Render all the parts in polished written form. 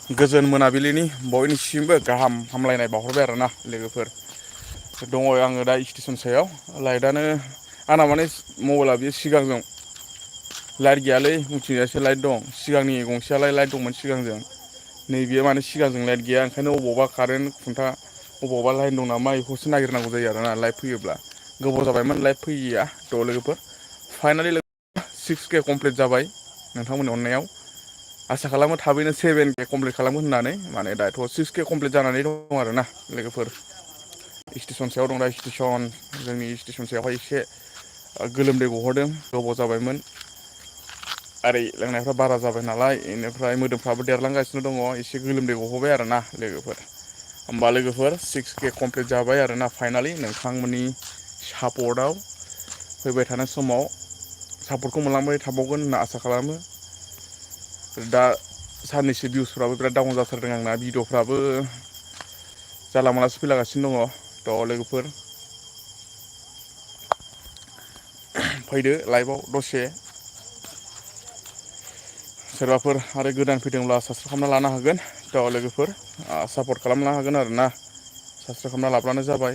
गोजोन मोनाबिलिनि बयनिसिमबो गाहाम हामलायनाय बावहरबाय आरोना लोगोफोर। दङ आङो दा स्टेसन सायाव लाइटआनो आंना माने मबाइला बे सिगांजों लाइट गैयालै उनथिंजायसो लाइट दं सिगांनि गंसेयालाय लाइट दंमोन सिगांजों। नैबेयो माने सिगांजों लाइट गैया ओंखायनो अबावबा कारेन्ट खुन्था अबावबा लाइन दं नामा बेखौसो नागिरनांगौ जायो आरोना लाइट फैयोब्ला गोबाव जाबायमोन लाइट फैयैया थ' लोगोफोर फाइनालि 6K कमप्लिट जाबाय नोंथांमोननि अननायाव आसा खालामो थाबैनो 7K कमप्लिट खालामगोन होननानै माने दाथ' 6K कमप्लिट जानानै दं आरोना लोगोफोर। स्टेसन सायाव दं दा स्टेसन जोंनि स्टेसन सायावहाय एसे गोलोमदै गहोदों गोबाव जाबायमोन। ओरै लोंनायफ्रा बारा जाबाय नालाय बेनिफ्राय मोदोमफ्राबो देरलांगासिनो दङ एसे गोलोमदै गहोबाय आरोना लोगोफोर। होमबा लोगोफोर 6K कमप्लिट जाबाय आरोना फाइनालि नोंथांमोननि सापर्टआव फैबाय थानाय समाव सापर्टखौ मोनलांबाय थाबावगोन होनना आसा खालामो। दा साननैसो भिउसफ्राबो बिराद डाउन जाथारदों आंना भिडिअ'फ्राबो जानला मोनलासो फैलागासिनो दङ थ' लोगोफोर फैदो लाइभआव दसे सोरबाफोर आरो गोदान फैदोंब्ला साबसक्राइब खालामना लानो हागोन थ' लोगोफोर सापर्ट खालामनो हागोन आरोना साबसक्राइब खालामना लाब्लानो जाबाय।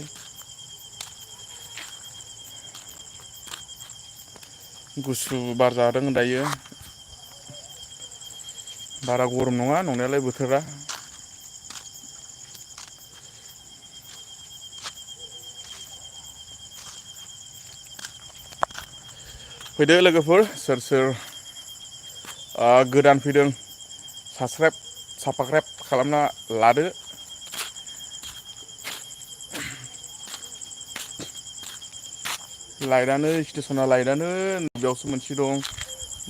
गुसु बार जादों दायो बारा गरम नङा नंनायालाय बोथोरा। फैदो लोगोफोर सोर सोर गोदान फैदों साबसक्राइब खालामना लादो। लाइटआनो स्टेसना लाइटआनो बेयावसो मोनसे दं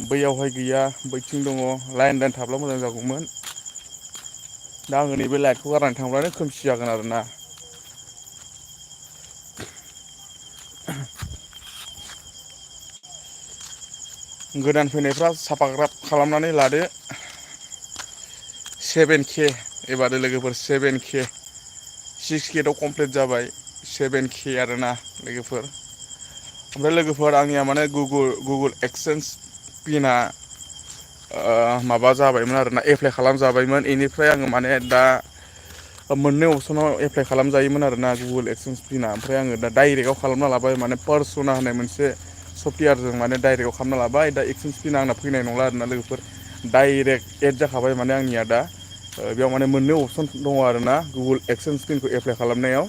बैयावहाय गैया बैथिं दङ लाइन थाब्ला मोजां जागौमोन। दा आङो नैबे लाइटखौ गारनानै थांब्लानो खोमसि जागोन आरोना। गोदान फैनायफ्रा साफाग्राब खालामनानै लादो। 7K एबार लोगोफोर 7K 6Kथ' कमप्लिट जाबाय 7K आरोना लोगोफोर। ओमफ्राय लोगोफोर आंनिया माने गुगोल एक्सचेन्ज पिना माबा जाबायमोन आरोना एप्लाइ खालामजाबायमोन बेनिफ्राय आङो माने दा मोननै अपसनाव एप्लाइ खालामजायोमोन आरोना गुगोल एक्सचेन्ज पिना ओमफ्राय आङो दा डाइरेक्टआव खालामना लाबाय माने पार्सना होननाय मोनसे सफ्टवेयारजों माने डाइरेक्टआव खालामना लाबाय दा एक्सचेन्ज पिना आंना फैनाय नंला आरोना लोगोफोर डाइरेक्ट एड जाखाबाय माने आंनिया दा बेयाव माने मोननै अपसन दङ आरोना गुगोल एक्सचेन्ज पिनखौ एप्लाइ खालामनायाव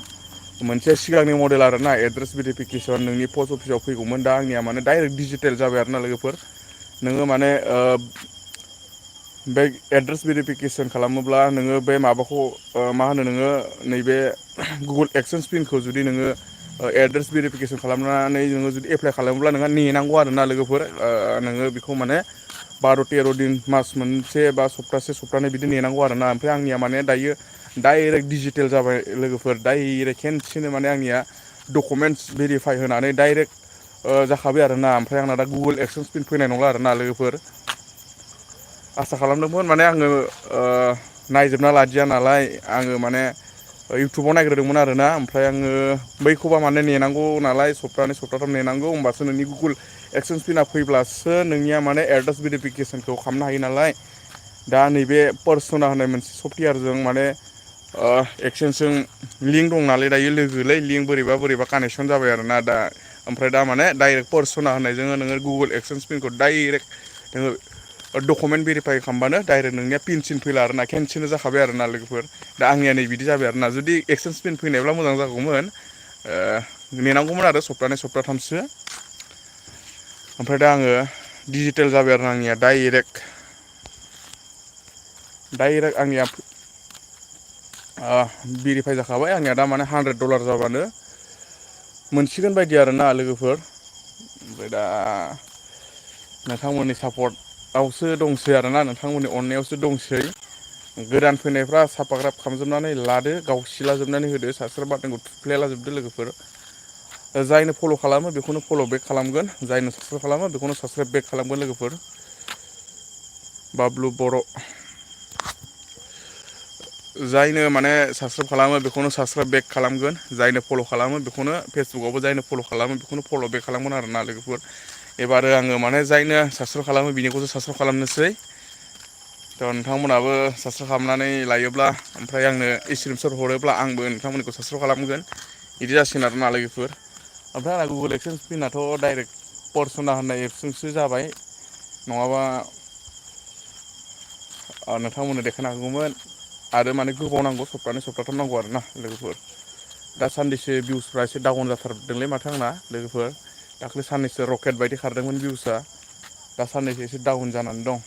मोनसे सिगांनि मडेल आरोना एड्रेस भेरिफिकेसन नोंनि पस्ट अफिसाव फैगौमोन दा आंनिया माने डाइरेक्ट डिजिटेल जाबाय आरोना लोगोफोर। नोङो माने बे एड्रेस भेरिफिकेसन खालामोब्ला नोङो बे माबाखौ मा होनो नोङो नैबे गुगोल एक्सचेन्ज पिनखौ जुदि नोङो एड्रेस भेरिफिकेसन खालामनानै नोङो जुदि एप्लाइ खालामोब्ला नोंहा नेनांगौ आरोना लोगोफोर नोङो बेखौ माने 12-13 दिन मास मोनसे बा सप्तानै बिदि नेनांगौ आरोना ओमफ्राय आंनिया माने दायो डाइरेक्ट डिजिटेल जाबाय लोगोफोर डाइरेक्ट खेनसेनो माने आंनिया डकुमेन्टस भेरिफाइ होनानै डाइरेक्ट जाखाबाय आरोना ओमफ्राय आंना दा गुगोल एक्सचेन्ज पिन फैनाय नंला आरोना लोगोफोर। आसा खालामदोंमोन माने आङो नायजोबना लादिया नालाय आङो माने इउटुबाव नायग्रोदोंमोन आरोना ओमफ्राय आङो बैखौबा माने नेनांगौ नालाय सप्तानै सप्ताथाम नेनांगौ होमबासो नोंनि गुगोल एक्सचेन्ज पिना फैब्लासो नोंनिया माने एड्रेस भेरिफिकेसनखौ खालामनो हायो नालाय। दा नैबे पार्सना होननाय मोनसे सफ्टवेयारजों माने एक्सचेन्जजों लिंक दं नालाय दायो लोगोलै लिंक बोरैबा कानेक्सन जाबाय आरोना दा ओमफ्राय दा माने डाइरेक्ट पार्सना होननायजों नोङो गुगोल एक्सचेन्ज पिनखौ डाइरेक्ट नोङो डकुमेन्ट भेरिफाइ खालामबानो डाइरेक्ट नोंनिया पिनसिन फैला आरोना खेनसेनो जाखाबाय आरोना लोगोफोर दा आंनिया नै बिदि जाबाय आरोना जुदि एक्सचेन्ज पिन फैनायब्ला मोजां जागौमोन नेनांगौमोन आरो सप्तानै सप्ताथामसो ओमफ्राय दा आङो डिजिटेल जाबाय आरो आंनिया डाइरेक्ट आंनिया भेरिफाइ जाखाबाय आंनिया दा माने $100 जाबानो मोनसिगोन बायदि आरोना लोगोफोर ओमफ्राय दा नोंथांमोननि सापर्टआवसो दंसै आरोना नोंथांमोननि अननायावसो दंसै। गोदान फैनायफ्रा साफाग्राब खालामजोबनानै लादो गावसिलाजोबनानै होदो साबसक्राइब बाटनखौ थुख्लायला जोबदो लोगोफोर। जायनो फल' खालामो बेखौनो फल' बेक खालामगोन जायनो साबसक्राइब खालामो बेखौनो साबसक्राइब बेक खालामगोन लोगोफोर। बाबलु बर' जायनो माने साबसक्राइब खालामो बेखौनो साबसक्राइब बेक खालामगोन जायनो फल' खालामो बेखौनो फेसबुकआवबो जायनो फल' खालामो बेखौनो फल' बेक खालामगोन आरोना लोगोफोर। एबारो आङो माने जायनो साबसक्राइब खालामो बिनिखौसो साबसक्राइब खालामनोसै थ' नोंथांमोनहाबो साबसक्राइब खालामनानै लायोब्ला ओमफ्राय आंनो स्क्रिनसट हरोब्ला आंबो नोंथांमोननिखौ साबसक्राइब खालामगोन बिदि जासिगोन आरोना लोगोफोर। ओमफ्राय आंना गुगोल एक्सेन्स पिनआथ' डाइरेक्ट पार्सना होननाय एप्सजोंसो जाबाय नङाबा नोंथांमोननो देखायनो हागौमोन आरो माने गोबाव नांगौ सप्तानै सप्ताथाम नांगौ आरो ना लोगोफोर। दा सानदिसे भिउसफ्रा एसे डाउन जाथारदोंलै माथो आंना लोगोफोर। दाख्लै साननैसो रकेट बायदि खारदोंमोन भिउसआ दा साननैसो एसे डाउन जानानै दं।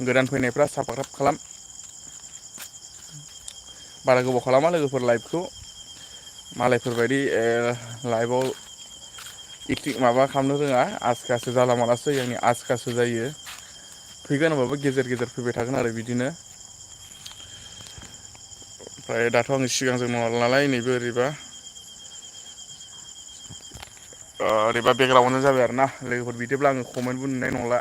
गोदान फैनायफ्रा साबसक्राइब खालाम। बारा गोबाव खालामा लोगोफोर लाइभखौ मालायफोरबायदि लाइभआव माबा खालामनो रोङा आसखासो जाला मालासो जायो आंनि आसखासो जायो। फैगोन होनबाबो गेजेर गेजेर फैबाय थागोन आरो बिदिनो। ओमफ्राय दाथ' आङो सिगांजों मावाला नालाय नैबे ओरैबा ओरैबा बेकग्राउन्डआनो जाबाय आरो ना लोगोफोर बिदिब्ला आङो कमेन्टबो नुनाय नंला।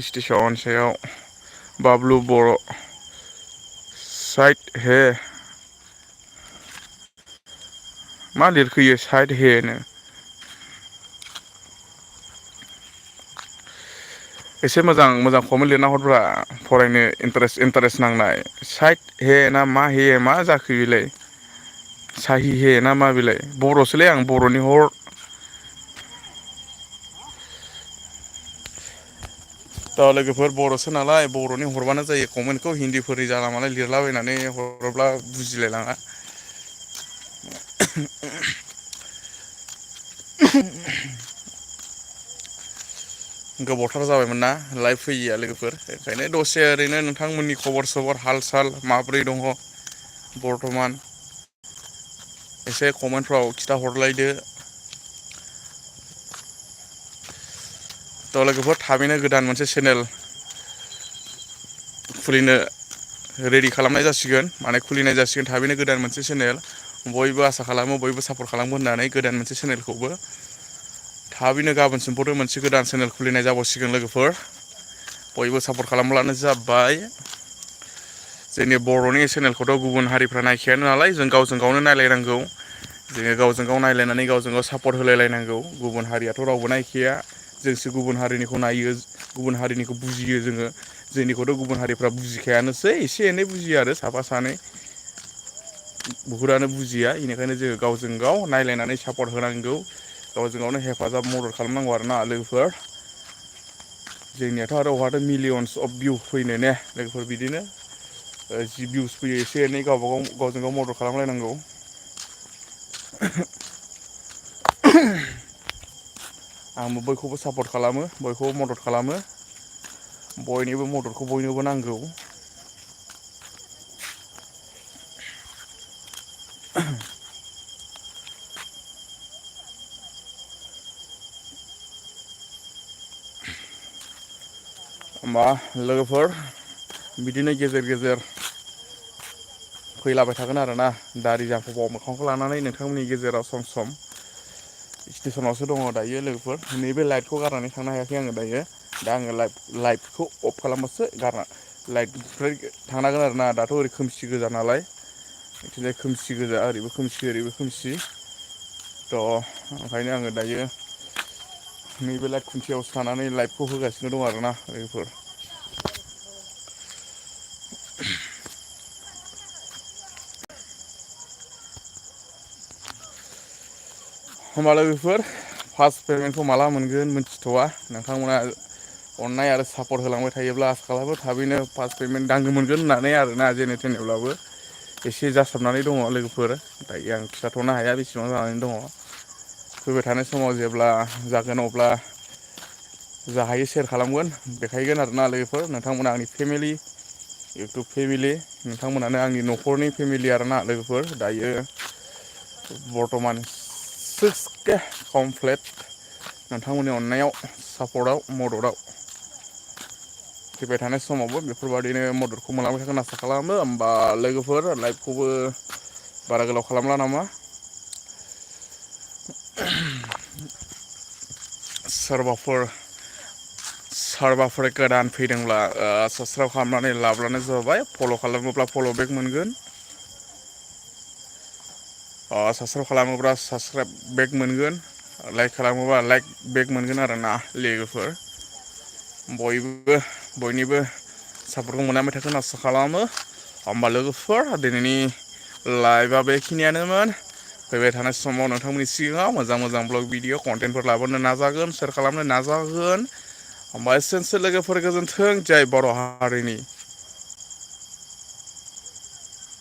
स्टेसन सायाव बाबलु बर' साइड हे मा लिरखोयो साइड हेनो? एसे मोजां मोजां कमेन्ट लिरना हरब्रा फरायनो इन्टारेस्ट नांनाय साइद हे ना मा हे मा जाखो बेलाय? साहि हे ना मा बेलाय बर'सोलै आं बर'नि हर। दा लोगोफोर बर'सो नालाय बर'नि हरबानो जायो कमेन्टखौ हिन्दीफोरनि जाला माला लिरलाबायनानै हरोब्ला बुजिलायलाङा। गोबावथार जाबायमोन ना लाइभ फैयिया लोगोफोर ओंखायनो दसे ओरैनो नोंथांमोननि खबर सबर हाल साल माब्रै दङ बर्थमान एसे कमेन्टफ्राव खिथाहरलायदो। थ' लोगोफोर थाबैनो गोदान मोनसे चेनेल खुलिनो रेडि खालामनाय जासिगोन माने खुलिनाय जासिगोन थाबैनो गोदान मोनसे चेनेल बयबो आसा खालामो बयबो सापर्ट खालामगोन होननानै गोदान मोनसे चेनेलखौबो थाबैनो गाबोन समफोर मोनसे गोदान चेनेल खुलिनाय जाबावसिगोन लोगोफोर बयबो सापर्ट खालामब्लानो जाबाय। जोंनि बर'नि चेनेलखौथ' गुबुन हारिफ्रा नायखायानो नालाय जों गावजों गावनो नायलायनांगौ। जोङो गावजों गाव नायलायनानै गावजों गाव सापर्ट होलायलायनांगौ गुबुन हारियाथ' रावबो नायखाया। जोंसो गुबुन हारिनिखौ नायो गुबुन हारिनिखौ बुजियो जोङो जोंनिखौथ' गुबुन हारिफ्रा बुजिखायानोसै एसे एनै बुजियो आरो साफा सानै बुहुदआनो बुजिया बेनिखायनो जोङो गावजों गाव नायलायनानै सापर्ट होनांगौ। गावजों गावनो हेफाजाब मदद खालामनांगौ आरोना लोगोफोर। जोंनियाथ' आरो अहाथो मिलियन्स अफ भिउ फैनो ने लोगोफोर बिदिनो जि भिउस फैयो एसे एनै गावजों गाव मदद खालामलायनांगौ। आंबो बयखौबो सापर्ट खालामो बयखौबो मदद खालामो। बयनिबो मददखौ बयनोबो नांगौ। होमबा लोगोफोर बिदिनो गेजेर गेजेर फैलाबाय थागोन आरोना दारि जाफाव मोखांखौ लानानै नोंथांमोननि गेजेराव सम सम स्टेसनावसो दङ दायो लोगोफोर नैबे लाइटखौ गारनानै थांनो हायाखै आङो दायो दा आङो लाइटखौ अफ खालामबासो गारना लाइटनिफ्राय थांनांगोन आरोना दाथ' ओरै खोमसि गोजा नालाय बिथिंजाय खोमसि गोजा ओरैबो खोमसि ओरैबो खोमसि थ' ओंखायनो आङो दायो नैबे लाइट खुन्थियावसो थानानै लाइटखौ होगासिनो दं आरोना लोगोफोर। होमबा लोगोफोर फार्स्ट पेमेन्टखौ माला मोनगोन मिथिथ'वा नोंथांमोना अननाय आरो सापर्ट होलांबाय थायोब्ला आसा खालामो थाबैनो फार्स्ट पेमेन्ट दांनो मोनगोन होननानै आरोना जेने थेनेब्लाबो एसे जासाबनानै दङ लोगोफोर दायो आं खिथाथ'नो हाया बेसेबां जानानै दङ। फैबाय थानाय समाव जेब्ला जागोन अब्ला जा हायो सेयार खालामगोन देखायगोन आरोना लोगोफोर नोंथांमोना आंनि फेमिलि इउटुब फेमिलि नोंथांमोनानो आंनि न'खरनि फेमिलि आरोना लोगोफोर दायो बर्थमान 6K कमप्लिट नोंथांमोननि अननायाव सापर्टआव मददआव फैबाय थानाय समावबो बेफोरबायदिनो मददखौ मोनलांबाय थागोन आसा खालामो होमबा लोगोफोर लाइभखौबो बारा गोलाव खालामला नामा सोरबाफोर गोदान फैदोंब्ला साबसक्राइब खालामनानै लाब्लानो जाबाय फल' खालामोब्ला फल' बेक मोनगोन। साबस्क्राइब खालामोब्ला साबस्क्राइब बेक मोनगोन, लाइक खालामोबा लाइक बेक मोनगोन आरोना लोगोफोर। बयनिबो सापर्टखौ मोनबाय थागोन आसा खालामो। होमबा लोगोफोर दिनैनि लाइभआ बेखिनियानोमोन। फैबाय थानाय समाव नोंथांमोननि सिगाङाव मोजां ब्लग भिडिअ कन्टेन्टफोर लाबोनो नाजागोन, शेयार खालामनो नाजागोन। होमबा एसेनोसै लोगोफोर, गोजोन्थों। जय बर' हारिनि